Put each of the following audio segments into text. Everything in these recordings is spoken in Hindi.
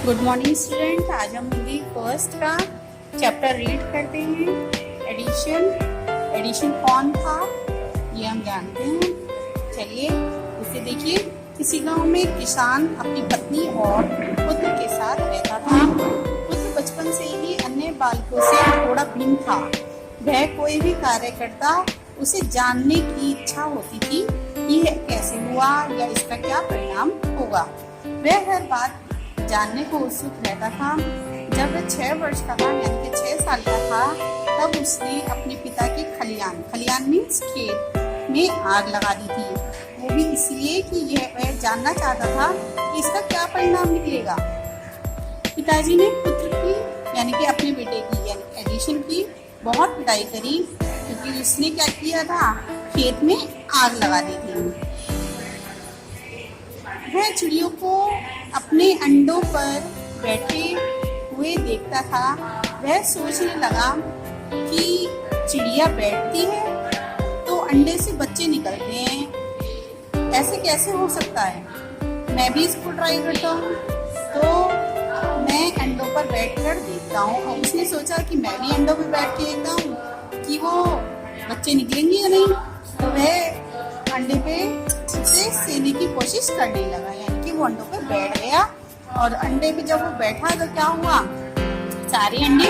Good morning student. आज हम हिंदी फर्स्ट का चैप्टर रीड करते हैं। एडिशन कौन था ये हम जानते हैं। चलिए इसे देखिए। किसी गांव में एक किसान अपनी पत्नी और पुत्र के साथ रहता था। पुत्र बचपन से ही अन्य बालकों से थोड़ा भिन्न था। वह कोई भी कार्य करता उसे जानने की इच्छा होती थी कि यह कैसे हुआ या इसका क्या परिणाम होगा। वह हर बात जानने को उत्सुक रहता था। जब वह 6 वर्ष का था यानी कि 6 साल का था, तब उसने अपने पिता के खलियान मीन्स खेत में आग लगा दी थी। वो भी इसलिए कि वह जानना चाहता था कि इसका क्या परिणाम निकलेगा। पिताजी ने पुत्र की यानी कि अपने बेटे की यानी एडिशन की बहुत पिटाई करी, क्योंकि उसने क्या किया था, खेत में आग लगा दी थी। वह चिड़ियों को अपने अंडों पर बैठे हुए देखता था। वह सोचने लगा कि चिड़िया बैठती है तो अंडे से बच्चे निकलते हैं, ऐसे कैसे हो सकता है। मैं भी इसको ट्राई करता हूँ। तो मैं अंडों पर बैठकर देखता हूँ। और उसने सोचा कि मैं भी अंडों पर बैठ के देखता हूँ कि वो बच्चे निकलेंगे या नहीं। तो वह अंडे पे उसे सेने की कोशिश करने लगा, यानी कि वो अंडों पे बैठ गया। और अंडे पे जब वो बैठा तो क्या हुआ, सारे अंडे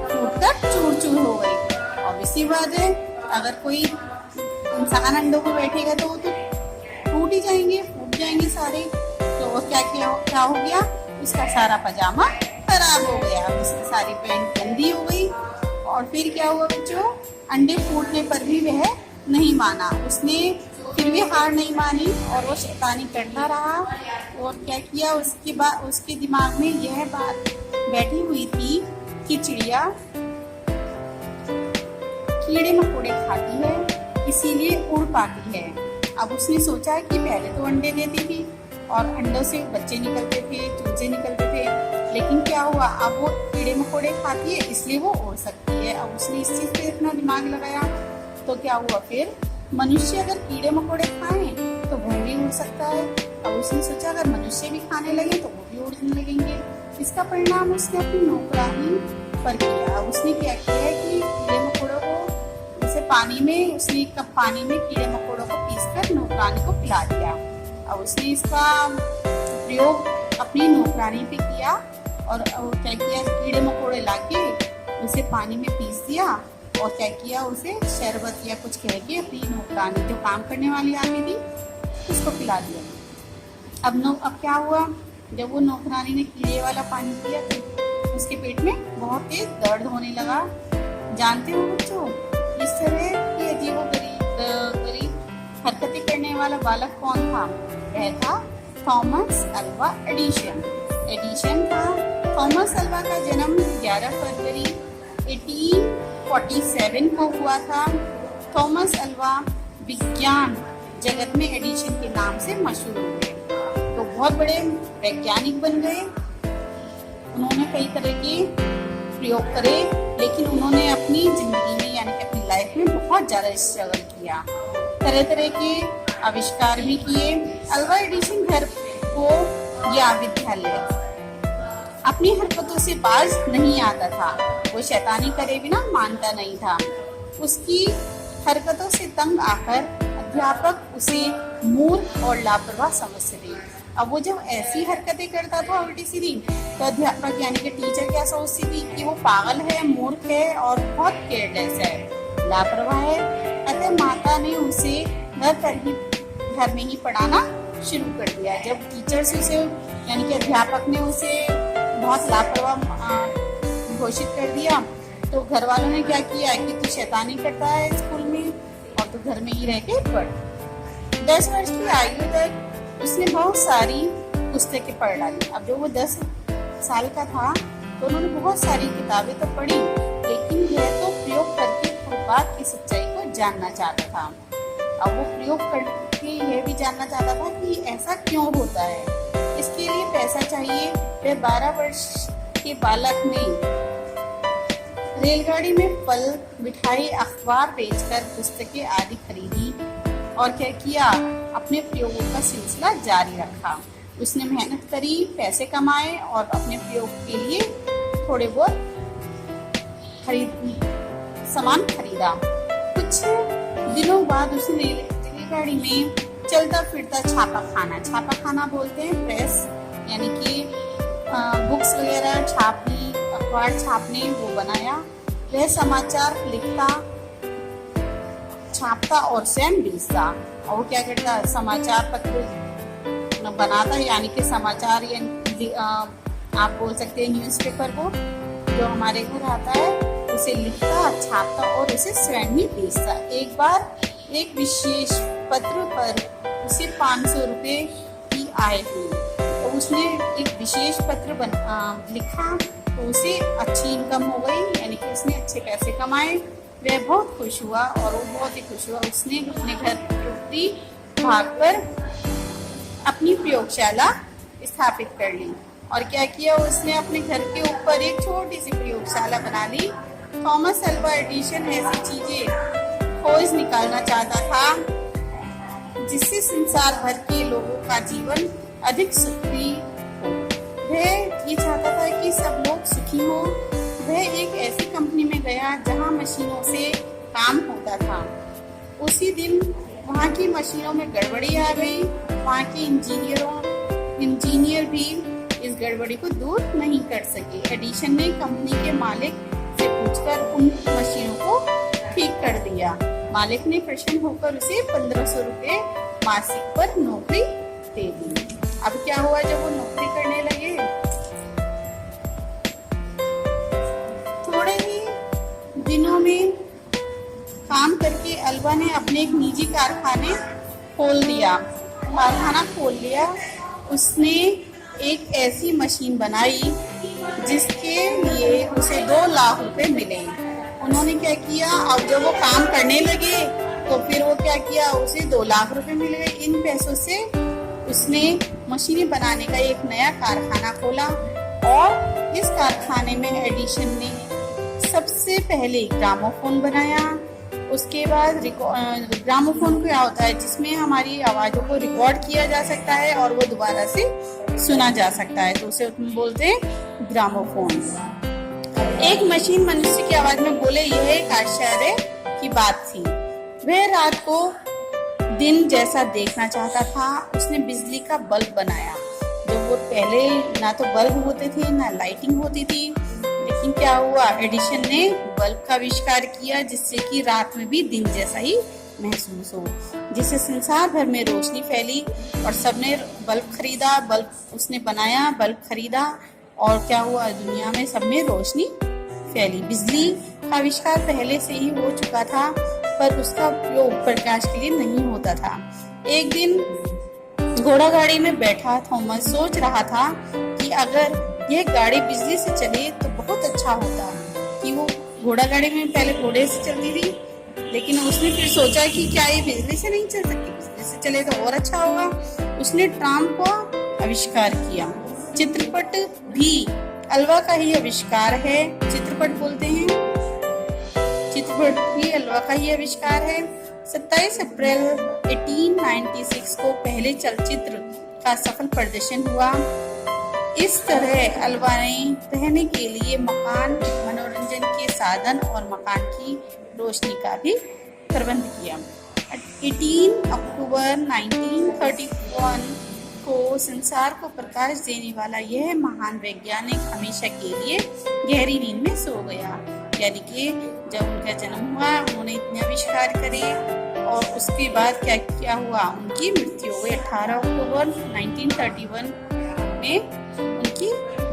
टूटकर चूर-चूर हो गए। और इसी बात है, अगर कोई इंसान अंडों पे बैठेगा तो वो तो टूट ही जाएंगे, फूट जाएंगे सारे। तो वो क्या हो गया, उसका सारा पजामा खराब हो गया, उसकी सारी पैंट गंदी हो गई। और फिर क्या हुआ बच्चों, अंडे फूटने पर भी वह नहीं माना। उसने फिर भी हार नहीं मानी और वो शैतानी करता रहा। और क्या किया, उसके बाद उसके दिमाग में यह बात बैठी हुई थी कि चिड़िया कीड़े मकोड़े खाती है, इसीलिए उड़ पाती है। अब उसने सोचा कि पहले तो अंडे देती थी और अंडों से बच्चे निकलते थे, चूजे निकलते थे, लेकिन क्या हुआ, अब वो कीड़े मकोड़े खाती है इसलिए वो उड़ सकती है। अब उसने इस चीज पे अपना दिमाग लगाया। तो क्या हुआ, फिर मनुष्य अगर कीड़े मकोड़े खाएं तो वह भी उड़ सकता है। अब उसने सोचा अगर मनुष्य भी खाने लगे तो वो भी उड़ने लगेंगे। इसका परिणाम उसने अपनी नौकरानी पर किया। उसने क्या किया कि कीड़े मकोड़ों को जैसे पानी में, उसने एक कप पानी में कीड़े मकोड़ों को पीसकर नौकरानी को पिला दिया। अब उसने इसका प्रयोग अपनी नौकरानी पे किया। और क्या किया, कीड़े मकोड़े लाके उसे पानी में पीस दिया और क्या किया, उसे शरबत या कुछ कह के अपनी नौकरानी जो काम करने वाली आदमी थी उसको पिला दिया। अब क्या हुआ, जब वो नौकरानी ने कीड़े वाला पानी पिया तो उसके पेट में बहुत तेज दर्द होने लगा। जानते हो बच्चों, इस तरह की अजीबोगरीब हरकतें करने वाला बालक कौन था? वह था थॉमस अल्वा एडिशन था। थॉमस अल्वा का जन्म 11 फरवरी 1847 को हुआ था। थॉमस अल्वा विज्ञान जगत में एडिशन के नाम से मशहूर हुए। तो बहुत बड़े वैज्ञानिक बन गए। उन्होंने कई तरह के प्रयोग करे, लेकिन उन्होंने अपनी जिंदगी में यानी कि अपनी लाइफ में बहुत ज्यादा स्ट्रगल किया, तरह तरह के आविष्कार भी किए। अल्वा एडिशन घर को या विद्यालय अपनी हरकतों से बाज नहीं आता था। वो शैतानी करे बिना मानता नहीं था। उसकी हरकतों से तंग आकर अध्यापक उसे मूर्ख और लापरवाह समझते थे। अब वो जब ऐसी हरकतें करता था उल्टी सीधी, तो अध्यापक यानी कि टीचर क्या सोचती थी कि वो पागल है, मूर्ख है और बहुत केयरलेस है, लापरवाह है। अतः माता ने उसे घर में ही पढ़ाना शुरू कर दिया। जब टीचर से उसे यानी कि अध्यापक ने उसे बहुत लापरवाह घोषित कर दिया, तो घर वालों ने क्या किया कि तू शैतानी करता है स्कूल में और तू घर में ही रह के पढ़। 10 वर्ष की आयु तक उसने बहुत सारी पुस्तकें पढ़ डाली। अब जब वो 10 साल का था तो उन्होंने बहुत सारी किताबें तो पढ़ी, लेकिन यह तो प्रयोग करके बात की सच्चाई को जानना चाहता था। अब वो प्रयोग करके यह भी जानना चाहता था कि ऐसा क्यों होता है। इसके लिए पैसा चाहिए। वह 12 वर्ष के बालक ने रेलगाड़ी में फल, मिठाई, अखबार बेचकर पुस्तकें आदि खरीदी और क्या किया, अपने प्रयोगों का सिलसिला जारी रखा। उसने मेहनत करी, पैसे कमाए और अपने प्रयोग के लिए थोड़े बहुत सामान खरीदा। कुछ दिनों बाद उसने रेलगाड़ी में चलता फिरता छापा खाना बोलते हैं प्रेस, यानी कि बुक्स वगैरह छापनी, अखबार छापने, वो बनाया। वह समाचार लिखता, छापता और स्वयं बेचता। और क्या करता, समाचार पत्र बनाता, यानी कि समाचार या आप बोल सकते हैं न्यूज़पेपर को, जो हमारे घर आता है, उसे लिखता, छापता और उसे स्वयं ही बेचता। एक बार एक विशेष पत्र पर उसे 500 रुपये की आय हुई, तो उसने एक विशेष पत्र लिखा, तो उसे अच्छी इनकम हो गई, यानी कि उसने अच्छे पैसे कमाए। वह बहुत खुश हुआ और वो बहुत ही खुश हुआ। उसने अपने घर के उत्तरी भाग पर अपनी प्रयोगशाला स्थापित कर ली। और क्या किया, उसने अपने घर के ऊपर एक छोटी सी प्रयोगशाला बना ली। थॉमस अल्वा एडिशन ऐसी चीजें खोज निकालना चाहता था जिससे संसार भर के लोगों का जीवन अधिक सुखी हो। वह ये चाहता था कि सब लोग सुखी हो। वह एक ऐसी कंपनी में गया जहां मशीनों से काम होता था। उसी दिन वहां की मशीनों में गड़बड़ी आ गई। वहां के इंजीनियर भी इस गड़बड़ी को दूर नहीं कर सके। एडिशन ने कंपनी के मालिक से पूछकर उन मशीनों को ठीक कर दिया। मालिक ने प्रसन्न होकर उसे 1500 रुपये मासिक पर नौकरी दे दी। अब क्या हुआ, जब वो नौकरी करने लगे, थोड़े ही दिनों में काम करके अल्वा ने अपने एक निजी कारखाना खोल लिया। उसने एक ऐसी मशीन बनाई जिसके लिए उसे 2 लाख रुपए मिले। उन्होंने क्या किया, अब जब वो काम करने लगे तो फिर वो क्या किया, उसे 2 लाख रुपए मिल गए। इन पैसों से उसने मशीनें बनाने का एक नया कारखाना खोला और इस कारखाने में एडिशन ने सबसे पहले ग्रामोफोन बनाया। उसके बाद ग्रामोफोन क्या होता है, जिसमें हमारी आवाज़ों को रिकॉर्ड किया जा सकता है और वो दोबारा से सुना जा सकता है, तो उसे बोलते हैं ग्रामोफोन। एक मशीन मनुष्य की आवाज में बोले, यह एक आश्चर्य की बात थी। वह रात को दिन जैसा देखना चाहता था। उसने बिजली का बल्ब बनाया। जब वो पहले ना तो बल्ब होते थे ना लाइटिंग होती थी, लेकिन क्या हुआ, एडिशन ने बल्ब का आविष्कार किया जिससे कि रात में भी दिन जैसा ही महसूस हो, जिससे संसार भर में रोशनी फैली और सबने बल्ब खरीदा। बल्ब उसने बनाया, बल्ब खरीदा और क्या हुआ, दुनिया में सब में रोशनी फैली। बिजली का आविष्कार पहले से ही हो चुका था, पर उसका उपयोग प्रकाश के लिए नहीं होता था। एक दिन घोड़ा गाड़ी में बैठा थॉमस सोच रहा था कि अगर यह गाड़ी बिजली से चले तो बहुत अच्छा होता। कि वो घोड़ा गाड़ी में पहले घोड़े से चलती थी, लेकिन उसने फिर सोचा कि क्या ये बिजली से नहीं चल सकती, बिजली से चले तो और अच्छा होगा। उसने ट्राम को आविष्कार किया। चित्रपट भी अल्वा का ही आविष्कार है। चित्रपट बोलते हैं, चित्रपट भी अल्वा का ही आविष्कार है। 27 अप्रैल 1896 को पहले चलचित्र का सफल प्रदर्शन हुआ। इस तरह अल्वा ने रहने के लिए मकान, मनोरंजन के साधन और मकान की रोशनी का भी प्रबंध किया। 18 अक्टूबर 1931 को संसार को प्रकाश देने वाला यह महान वैज्ञानिक हमेशा के लिए गहरी नींद में सो गया। यानी कि जब उनका जन्म हुआ, उन्होंने इतने आविष्कार करे और उसके बाद क्या क्या हुआ, उनकी मृत्यु हो गई। 18 अक्टूबर 1931 में उनकी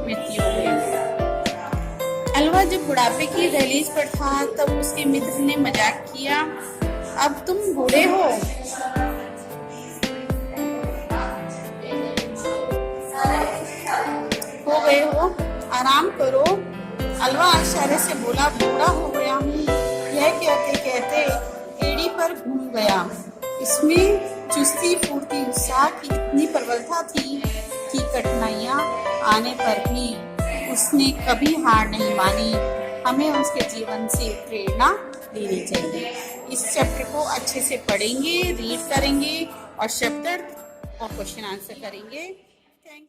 मृत्यु हो गई। अल्वा जब बुढ़ापे की दहलीज पर था, तब उसके मित्र ने मजाक किया, अब तुम बूढ़े हो गए हो, आराम करो। अल्वा आश्चर्य से बोला, बूढ़ा हो गया हूँ। यह कहते कहते एड़ी पर घूम गया। इसमें चुस्ती फुर्ती उत्साह की इतनी प्रबलता थी कि कठिनाइयां आने पर भी उसने कभी हार नहीं मानी। हमें उसके जीवन से प्रेरणा लेनी चाहिए। इस चैप्टर को अच्छे से पढ़ेंगे, रीड करेंगे और शब्द और क्वेश्चन आंसर करेंगे। थैंक